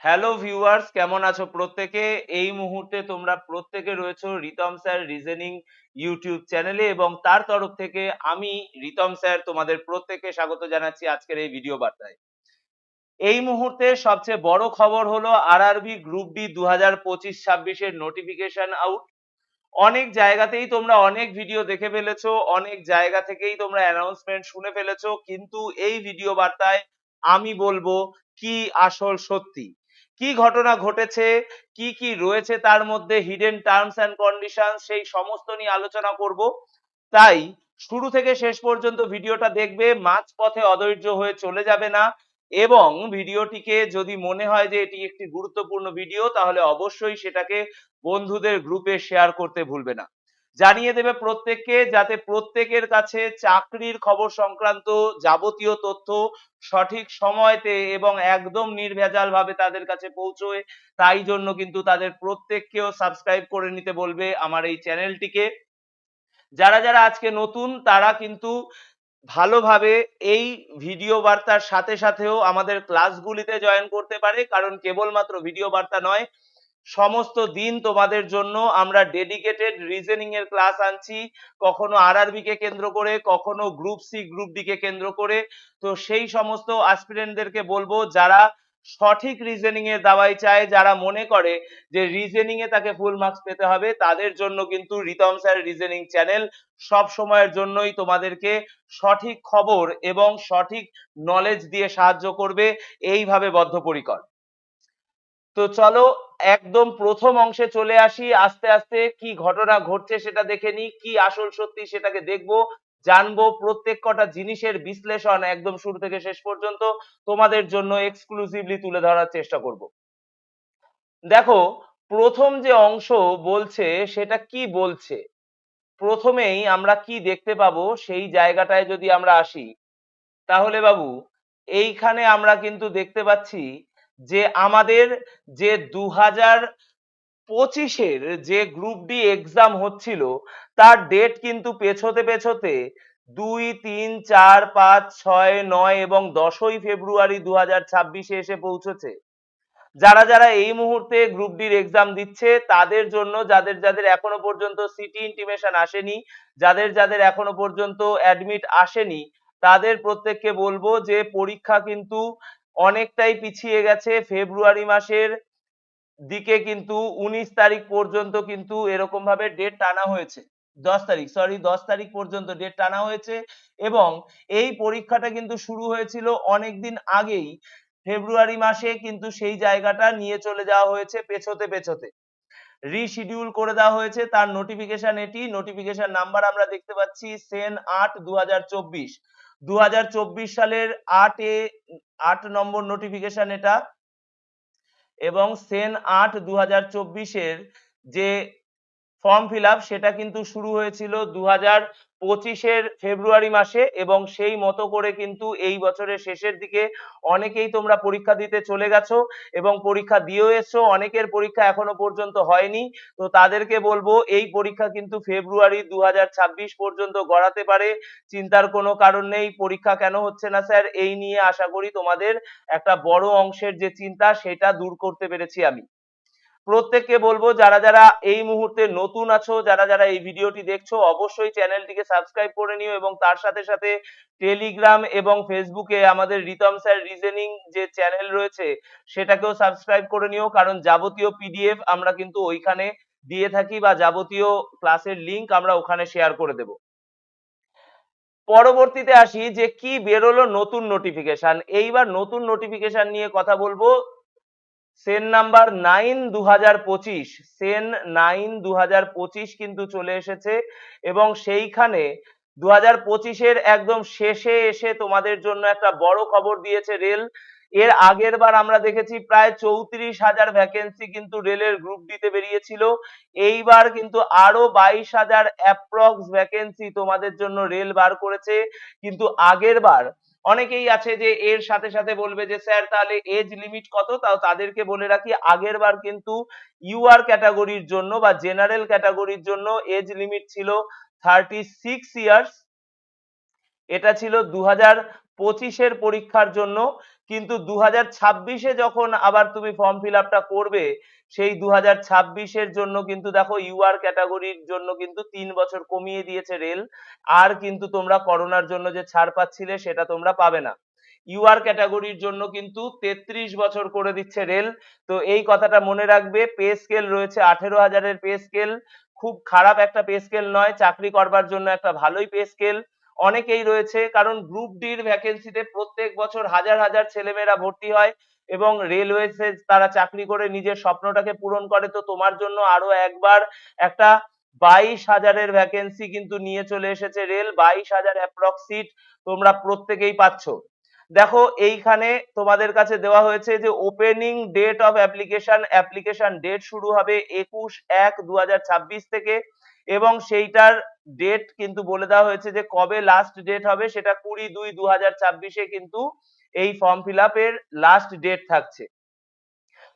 Hello viewers, কেমন আছো প্রত্যেকে? এই মুহূর্তে তোমরা প্রত্যেকে রয়েছো রিতম স্যার রিজনিং ইউটিউব চ্যানেলে এবং তার তরফ থেকে আমি রিতম স্যার তোমাদের প্রত্যেককে স্বাগত জানাচ্ছি আজকের এই ভিডিও বার্তায়। এই মুহূর্তে সবচেয়ে বড় খবর হলো আরআরবি গ্রুপ ডি 2025-26 এর নোটিফিকেশন আউট। অনেক জায়গাতেই তোমরা অনেক ভিডিও দেখে ফেলেছো, অনেক জায়গা থেকেই তোমরা অ্যানাউন্সমেন্ট শুনে ফেলেছো, কিন্তু এই ভিডিও বার্তায় আমি বলবো কি আসল সত্যি, কি ঘটনা ঘটেছে, কি কি রয়েছে তার মধ্যে হিডেন টার্মস অ্যান্ড কন্ডিশন, সেই সমস্ত নিয়ে আলোচনা করব। তাই শুরু থেকে শেষ পর্যন্ত ভিডিওটা দেখবে, মাঝপথে অধৈর্য হয়ে চলে যাবে না। এবং ভিডিওটিকে যদি মনে হয় যে এটি একটি গুরুত্বপূর্ণ ভিডিও, তাহলে অবশ্যই সেটাকে বন্ধুদের গ্রুপে শেয়ার করতে ভুলবে না। জানিয়ে দেবে প্রত্যেককে, যাতে প্রত্যেকের কাছে চাকরির খবর সংক্রান্ত যাবতীয় তথ্য সঠিক সময়তে এবং একদম নির্ভেজাল ভাবে তাদের কাছে পৌঁছয়। তাই জন্য কিন্তু তাদের প্রত্যেককেও সাবস্ক্রাইব করে নিতে বলবে আমার এই চ্যানেলটিকে। যারা যারা আজকে নতুন তারা কিন্তু ভালোভাবে এই ভিডিও বার্তার সাথে সাথেও আমাদের ক্লাসগুলিতে জয়েন করতে পারে, কারণ কেবলমাত্র ভিডিও বার্তা নয়, সমস্ত দিন তোমাদের জন্য আমরা ডেডিকেটেড রিজনিং এর ক্লাস আনছি, কখনো আরআরবি কে কেন্দ্র করে, কখনো গ্রুপ সি গ্রুপ ডি কে কেন্দ্র করে। তো সেই সমস্ত অ্যাসপিরেন্টদেরকে বলবো, যারা সঠিক রিজনিং এর দাওয়াই চায়, যারা মনে করে যে রিজনিং এ তাকে ফুল মার্কস পেতে হবে, তাদের জন্য কিন্তু রিতম স্যার রিজনিং চ্যানেল সব সময়ের জন্যই তোমাদেরকে সঠিক খবর এবং সঠিক নলেজ দিয়ে সাহায্য করবে, এইভাবে বদ্ধপরিকর। তো চলো একদম প্রথম অংশে চলে আসি, আস্তে আস্তে কি ঘটনা ঘটছে সেটা দেখে নিই, কি আসল সত্যি সেটাকে দেখবো, জানবো, প্রত্যেক কটা জিনিসের বিশ্লেষণ একদম শুরু থেকে শেষ পর্যন্ত তোমাদের জন্য এক্সক্লুসিভলি তুলে ধরার চেষ্টা করব। দেখো, প্রথম যে অংশ বলছে সেটা কি বলছে, প্রথমেই আমরা কি দেখতে পাবো সেই জায়গাটায় যদি আমরা আসি, তাহলে বাবু এইখানে আমরা কিন্তু দেখতে পাচ্ছি যে আমাদের যে 2025-এর যে গ্রুপ ডি এক্সাম হচ্ছিল, তার ডেট কিন্তু পেছোতে পেছোতে 2, 3, 4, 5, 6, 9 এবং 10ই ফেব্রুয়ারি 2026-এ এসে পৌঁছেছে। যারা যারা এই মুহূর্তে গ্রুপ ডির এক্সাম দিচ্ছে তাদের জন্য, যাদের যাদের এখনো পর্যন্ত সিটি ইন্টিমেশন আসেনি, যাদের যাদের এখনো পর্যন্ত অ্যাডমিট আসেনি, তাদের প্রত্যেককে বলবো যে পরীক্ষা কিন্তু অনেকটাই পিছিয়ে গেছে। ফেব্রুয়ারি মাসের দিকে কিন্তু 19 তারিখ পর্যন্ত কিন্তু এরকম ভাবে ডেট টানা হয়েছে, 10 তারিখ, সরি 10 তারিখ পর্যন্ত ডেট টানা হয়েছে। এবং এই পরীক্ষাটা কিন্তু শুরু হয়েছিল অনেকদিন আগেই, ফেব্রুয়ারি মাসে কিন্তু সেই জায়গাটা নিয়ে চলে যাওয়া হয়েছে পেছোতে পেছোতে, রিশিডিউল করে দেওয়া হয়েছে। তার নোটিফিকেশন এটি, নোটিফিকেশন নাম্বার আমরা দেখতে পাচ্ছি সেন 8/2024, 2024 সালের 8 নম্বর নোটিফিকেশন এটা। এবং সেন 8/2024-এর যে ফর্ম ফিল আপ সেটা কিন্তু শুরু হয়েছিল 2025-এর ফেব্রুয়ারি মাসে, এবং সেই মতো করে কিন্তু এই বছরের শেষের দিকে অনেকেই তোমরা পরীক্ষা দিতে চলে গেছো এবং পরীক্ষা দিয়েও এসছো, অনেকের পরীক্ষা এখনো পর্যন্ত হয়নি। তো তাদেরকে বলবো এই পরীক্ষা কিন্তু ফেব্রুয়ারি 2026 পর্যন্ত গড়াতে পারে, চিন্তার কোনো কারণ নেই। পরীক্ষা কেন হচ্ছে না স্যার, এই নিয়ে আশা করি তোমাদের একটা বড় অংশের যে চিন্তা সেটা দূর করতে পেরেছি আমি। প্রত্যেককে বলবো, যারা যারা এই মুহূর্তে নতুন আছো, যারা যারা এই ভিডিওটি দেখছো, অবশ্যই চ্যানেলটিকে সাবস্ক্রাইব করে নিও এবং তার সাথে সাথে টেলিগ্রাম এবং ফেসবুকে আমাদের রিতম স্যার রিজনিং যে চ্যানেল রয়েছে সেটাকেও সাবস্ক্রাইব করে নিও, কারণ যাবতীয় পিডিএফ আমরা কিন্তু ওইখানে দিয়ে থাকি, বা যাবতীয় ক্লাসের লিংক আমরা ওখানে শেয়ার করে দেব। পরবর্তীতে আসি যে কি বেরোলো নতুন নোটিফিকেশন। এইবার নতুন নোটিফিকেশন নিয়ে কথা বলবো। সেন নাম্বার 9/2025, সেন 9/2025 কিন্তু চলে এসেছে, এবং সেইখানে 2025-এর একদম শেষে এসে তোমাদের জন্য একটা বড় খবর দিয়েছে রেল। এর আগের বার আমরা দেখেছি প্রায় 34,000 ভ্যাকেন্সি কিন্তু রেলের গ্রুপ ডিতে বেরিয়েছিল, এইবার কিন্তু আরো 22,000 অ্যাপ্রক্স ভ্যাকেন্সি তোমাদের জন্য রেল বার করেছে। কিন্তু আগের বার অনেকেই আছে যে এর সাথে সাথে বলবে যে স্যার তাহলে এজ লিমিট কত, তাও তাদেরকে বলে রাখি আগের বার কিন্তু ইউআর ক্যাটাগরির জন্য বা জেনারেল ক্যাটাগরির জন্য এজ লিমিট ছিল 36 ইয়ার্স। এটা ছিল 2025-এর পরীক্ষার জন্য, কিন্তু 2026-এ যখন আবার তুমি ফর্ম ফিল আপটা করবে, সেই 2026-এর জন্য কিন্তু দেখো ইউআর ক্যাটাগরির জন্য কিন্তু 3 বছর কমিয়ে দিয়েছে রেল। আর কিন্তু তোমরা করোনার জন্য যে ছাড় পাচ্ছিলে সেটা তোমরা পাবে না। ইউআর ক্যাটাগরির জন্য কিন্তু 33 বছর করে দিচ্ছে রেল। তো এই কথাটা মনে রাখবে। পে স্কেল রয়েছে 18,000-এর পে স্কেল। খুব খারাপ একটা পে স্কেল নয়, চাকরি করবার জন্য একটা ভালোই পে স্কেল। অনেকেই রয়েছে, কারণ গ্রুপ ডির ভ্যাকেন্সিতে প্রত্যেক বছর হাজার হাজার ছেলেমেয়েরা ভর্তি হয় এবং রেলওয়েতে তারা চাকরি করে নিজের স্বপ্নটাকে পূরণ করে। তো তোমার জন্য আরো একবার একটা 22,000-এর ভ্যাকেন্সি কিন্তু নিয়ে চলে এসেছে রেল। 22,000 অ্যাপ্রক্স সিট তোমরা প্রত্যেকেই পাচ্ছ। দেখো এইখানে তোমাদের কাছে দেওয়া হয়েছে যে opening date of application, application date শুরু হবে 21/1/2026 থেকে, এবং সেইটার ডেট কিন্তু বলে দেওয়া হয়েছে যে কবে লাস্ট ডেট হবে, সেটা 20/2/2026-এ কিন্তু এই ফর্ম ফিল আপের লাস্ট ডেট থাকছে।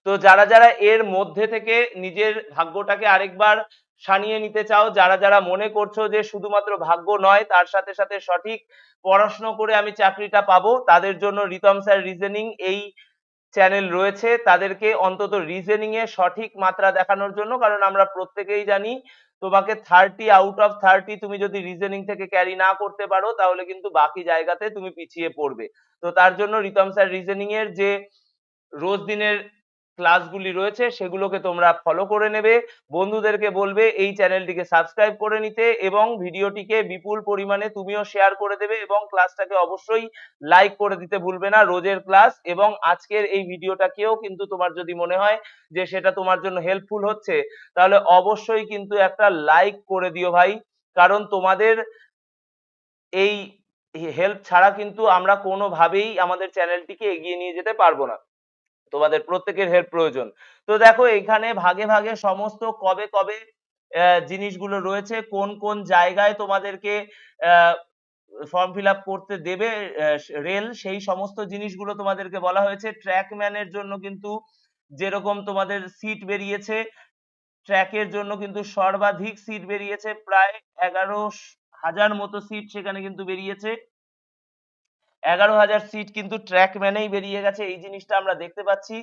তো যারা যারা এর মধ্যে থেকে নিজের ভাগ্যটাকে আরেকবার সানিয়ে নিতে চাও, যারা যারা মনে করছো যে শুধুমাত্র ভাগ্য নয়, তার সাথে সাথে সঠিক পড়াশোনা করে আমি চাকরিটা পাবো, তাদের জন্য রিতম স্যার রিজনিং এই চ্যানেল রয়েছে। তাদেরকে অন্তত রিজনিং এ সঠিক মাত্রা দেখানোর জন্য, কারণ আমরা প্রত্যেকেই জানি তোমাকে 30 out of 30 তুমি যদি রিজনিং থেকে ক্যারি না করতে পারো, তাহলে কিন্তু বাকি জায়গাতে তুমি পিছিয়ে পড়বে। তো তার জন্য রিতম স্যার রিজনিং এর যে রোজ দিনের ক্লাসগুলি রয়েছে সেগুলোকে তোমরা ফলো করে নেবে। বন্ধুদেরকে বলবে এই চ্যানেলটিকে সাবস্ক্রাইব করে নিতে, এবং ভিডিওটিকে বিপুল পরিমাণে তুমিও শেয়ার করে দেবে, এবং ক্লাসটাকে অবশ্যই লাইক করে দিতে ভুলবে না। রোজের ক্লাস এবং আজকের এই ভিডিওটাকেও কিন্তু তোমার যদি মনে হয় যে সেটা তোমার জন্য হেল্পফুল হচ্ছে, তাহলে অবশ্যই কিন্তু একটা লাইক করে দিও ভাই। কারণ তোমাদের এই হেল্প ছাড়া কিন্তু আমরা কোনোভাবেই আমাদের চ্যানেলটিকে এগিয়ে নিয়ে যেতে পারবো না। তোমাদের প্রত্যেকের হেল্প প্রয়োজন। তো দেখো এখানে ভাগে ভাগে সমস্ত কবে কবে জিনিসগুলো রয়েছে, কোন কোন জায়গায় তোমাদেরকে ফর্ম ফিল আপ করতে দেবে রেল, সেই সমস্ত জিনিসগুলো তোমাদেরকে বলা হয়েছে। ট্র্যাকম্যানের জন্য কিন্তু যেরকম তোমাদের সিট বেরিয়েছে, ট্র্যাকের জন্য কিন্তু সর্বাধিক সিট বেরিয়েছে, প্রায় 11,000 মতো সিট সেখানে কিন্তু বেরিয়েছে। 11,000 সিট কিন্তু ট্র্যাকম্যানেই বেরিয়ে গেছে, এই জিনিসটা আমরা দেখতে পাচ্ছি।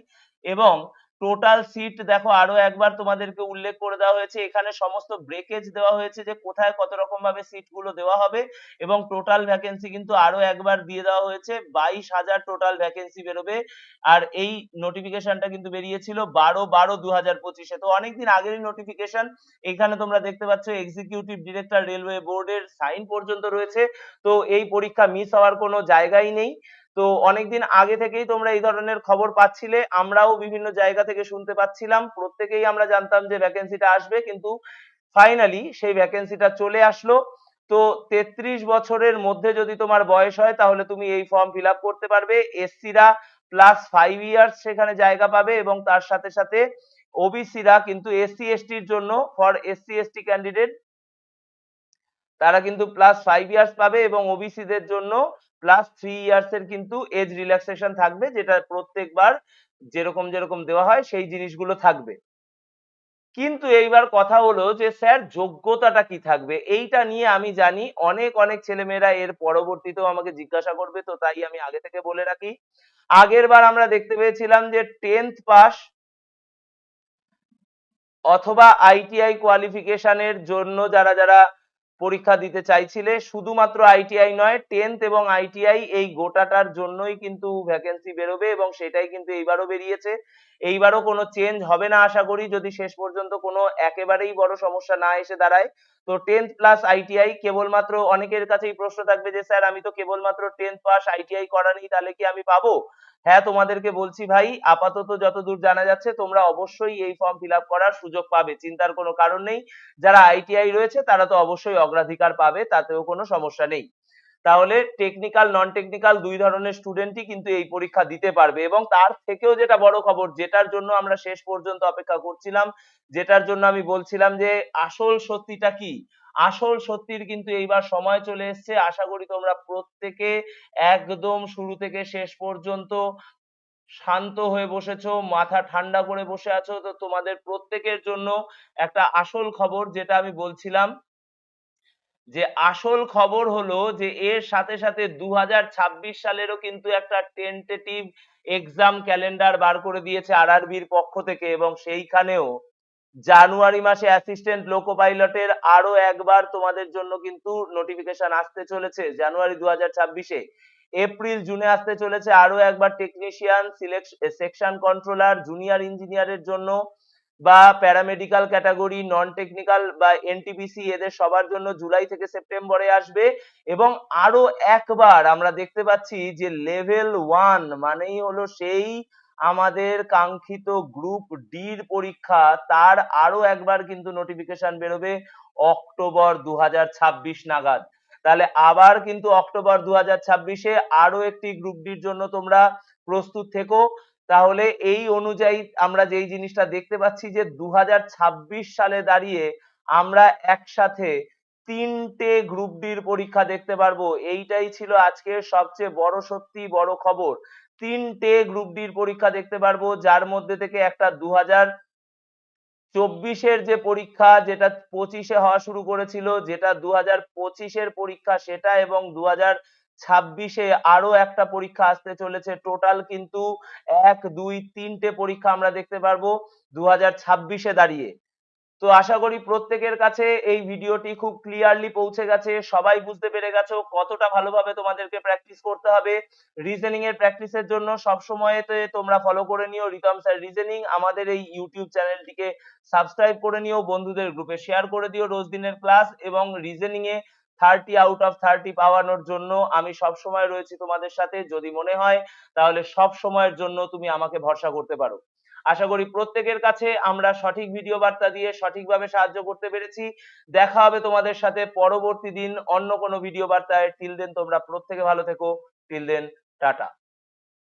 এবং টোটাল সিট দেখো আরো একবার তোমাদেরকে উল্লেখ করে দেওয়া হয়েছে, এখানে সমস্ত ব্রেকেজ দেওয়া হয়েছে যে কোথায় কত রকম ভাবে সিট গুলো দেওয়া হবে, এবং টোটাল ভ্যাকেন্সি কিন্তু আরো একবার দিয়ে দেওয়া হয়েছে। 22,000 টোটাল ভ্যাকেন্সি বেরোবে। আর এই নোটিফিকেশনটা কিন্তু বেরিয়েছিল 12/12/2025-এ, তো অনেকদিন আগেরই নোটিফিকেশন। এখানে তোমরা দেখতে পাচ্ছ এক্সিকিউটিভ ডিরেক্টর রেলওয়ে বোর্ডের সাইন পর্যন্ত রয়েছে। তো এই পরীক্ষা মিস হওয়ার কোনো জায়গাই নেই। তো অনেকদিন আগে থেকেই তোমরা এই ধরনের খবর পাচ্ছিলে, আমরাও বিভিন্ন জায়গা থেকে শুনতে পাচ্ছিলাম, প্রত্যেকেই আমরা জানতাম যে ভ্যাকেন্সিটা আসবে, কিন্তু ফাইনালি সেই ভ্যাকেন্সিটা চলে আসলো। তো 33 বছরের মধ্যে যদি তোমার বয়স হয়, তাহলে তুমি এই ফর্ম ফিল আপ করতে পারবে। এসসিরা +5 ইয়ার্স সেখানে জায়গা পাবে, এবং তার সাথে সাথে ওবিসিরা কিন্তু এসসি এসটির জন্য, ফর এসসি এসটি ক্যান্ডিডেট, তারা কিন্তু +5 ইয়ার্স পাবে, এবং ওবিসি দের জন্য +3 ইয়ার্স এর কিন্তু এজ রিল্যাক্সেশন থাকবে, যেটা প্রত্যেকবার যেরকম যেরকম দেওয়া হয় সেই জিনিসগুলো থাকবে। কিন্তু এইবার কথা হলো যে স্যার যোগ্যতাটা কি থাকবে, এইটা নিয়ে আমি জানি অনেক অনেক ছেলেমেয়েরা এর পরবর্তীতেও আমাকে জিজ্ঞাসা করবে, তো তাই আমি আগে থেকে বলে রাখি। আগের বার আমরা দেখতে পেয়েছিলাম যে 10th পাস অথবা আইটিআই কোয়ালিফিকেশনের জন্য যারা যারা পরীক্ষা দিতে চাইছিলে, শুধুমাত্র আইটিআই নয়, 10th এবং আইটিআই এই গোটাটার জন্যই কিন্তু ভ্যাকেন্সি বেরোবে, এবং সেটাই কিন্তু এইবারও বেরিয়েছে। এইবারও কোনো চেঞ্জ হবে না আশা করি, যদি শেষ পর্যন্ত কোনো একেবারেই বড় সমস্যা না এসে দাঁড়ায়। তো 10th প্লাস আইটিআই, কেবলমাত্র অনেকের কাছেই প্রশ্ন থাকবে যে স্যার আমি তো কেবলমাত্র 10th পাস, আইটিআই করা নেই, তাহলে কি আমি পাবো? হ্যাঁ, তোমাদেরকে বলছি ভাই, আপাতত যতদূর জানা যাচ্ছে তোমরা অবশ্যই এই ফর্ম ফিল আপ করার সুযোগ পাবে, চিন্তার কোনো কারণ নেই। যারা আইটিআই রয়েছে তারা তো অবশ্যই অগ্রাধিকার পাবে, তাতেও কোনো সমস্যা নেই। তাহলে টেকনিক্যাল নন টেকনিক্যাল দুই ধরনের স্টুডেন্টই কিন্তু এই পরীক্ষা দিতে পারবে। এবং তার থেকেও যেটা বড় খবর, যেটার জন্য আমরা শেষ পর্যন্ত অপেক্ষা করছিলাম, যেটার জন্য আমি বলছিলাম যে আসল সত্যিটা কি, আসল সত্যির কিন্তু এইবার সময় চলে এসেছে। আশা করি তোমরা প্রত্যেকে একদম শুরু থেকে শেষ পর্যন্ত শান্ত হয়ে বসেছো, মাথা ঠান্ডা করে বসে আছো। তো তোমাদের প্রত্যেকের জন্য একটা আসল খবর, যেটা আমি বলছিলাম, যে আসল খবর হলো যে এর সাথে সাথে 2026 সালেরও কিন্তু একটা টেন্টেটিভ এক্সাম ক্যালেন্ডার বার করে দিয়েছে আরআরবির পক্ষ থেকে, এবং সেইখানেও জানুয়ারি মাসে অ্যাসিস্ট্যান্ট লোকো পাইলটের আরো একবার তোমাদের জন্য কিন্তু নোটিফিকেশন আসতে চলেছে জানুয়ারি 2026-এ। এপ্রিল জুনে আসতে চলেছে আরো একবার টেকনিশিয়ান, সেকশন কন্ট্রোলার, জুনিয়র ইঞ্জিনিয়ারের জন্য, বা প্যারামেডিক্যাল ক্যাটাগরি, নন টেকনিক্যাল বা এনটিপিসি, এদের সবার জন্য জুলাই থেকে সেপ্টেম্বরে আসবে। এবং আরো একবার আমরা দেখতে পাচ্ছি যে লেভেল 1 মানেই হলো সেই আমাদের কাঙ্ক্ষিত গ্রুপ ডির পরীক্ষা, তার আরো একবার কিন্তু নোটিফিকেশন বেরোবে অক্টোবর 2026 নাগাদ। তাহলে আবার কিন্তু অক্টোবর 2026-এ আরো একটি গ্রুপ ডির জন্য তোমরা প্রস্তুত থেকো। তাহলে এই অনুযায়ী আমরা যেই জিনিসটা দেখতে পাচ্ছি যে 2026 সালে দাঁড়িয়ে আমরা একসাথে 3টে গ্রুপ ডির পরীক্ষা দেখতে পারবো। এইটাই ছিল আজকের সবচেয়ে বড় সত্যি বড় খবর। 3টে গ্রুপ ডির পরীক্ষা দেখতে পারবো, যার মধ্যে থেকে একটা 2024-এর যে পরীক্ষা, যেটা 25-এ হওয়া শুরু করেছিল, যেটা 2025-এর পরীক্ষা সেটা, এবং 2026-এ আরো একটা পরীক্ষা আসতে চলেছে। টোটাল কিন্তু 1 2 3টে পরীক্ষা আমরা দেখতে পারবো 2026-এ দাঁড়িয়ে। তো আশা করি প্রত্যেকের কাছে এই ভিডিওটি খুব ক্লিয়ারলি পৌঁছে গেছে, সবাই বুঝতে পেরে গেছো কতটা ভালোভাবে তোমাদেরকে প্র্যাকটিস করতে হবে। রিজনিং এর প্র্যাকটিসের জন্য সবসময়তে তোমরা ফলো করে নিও রিতম স্যার রিজনিং, আমাদের এই ইউটিউব চ্যানেলটিকে সাবস্ক্রাইব করে নিও, বন্ধুদের গ্রুপে শেয়ার করে দিও রোজ দিনের ক্লাস, এবং রিজনিং এ 30 আউট অফ 30 পাওয়ানোর জন্য আমি সবসময় রয়েছি তোমাদের সাথে। যদি মনে হয় তাহলে সব সময়ের জন্য তুমি আমাকে ভরসা করতে পারো। আশা করি প্রত্যেকের কাছে আমরা সঠিক ভিডিও বার্তা দিয়ে সঠিকভাবে সাহায্য করতে পেরেছি। দেখা হবে তোমাদের সাথে পরবর্তী দিন অন্য কোনো ভিডিও বার্তায়। টিল দেন তোমরা প্রত্যেকে ভালো থেকো। Till then tata.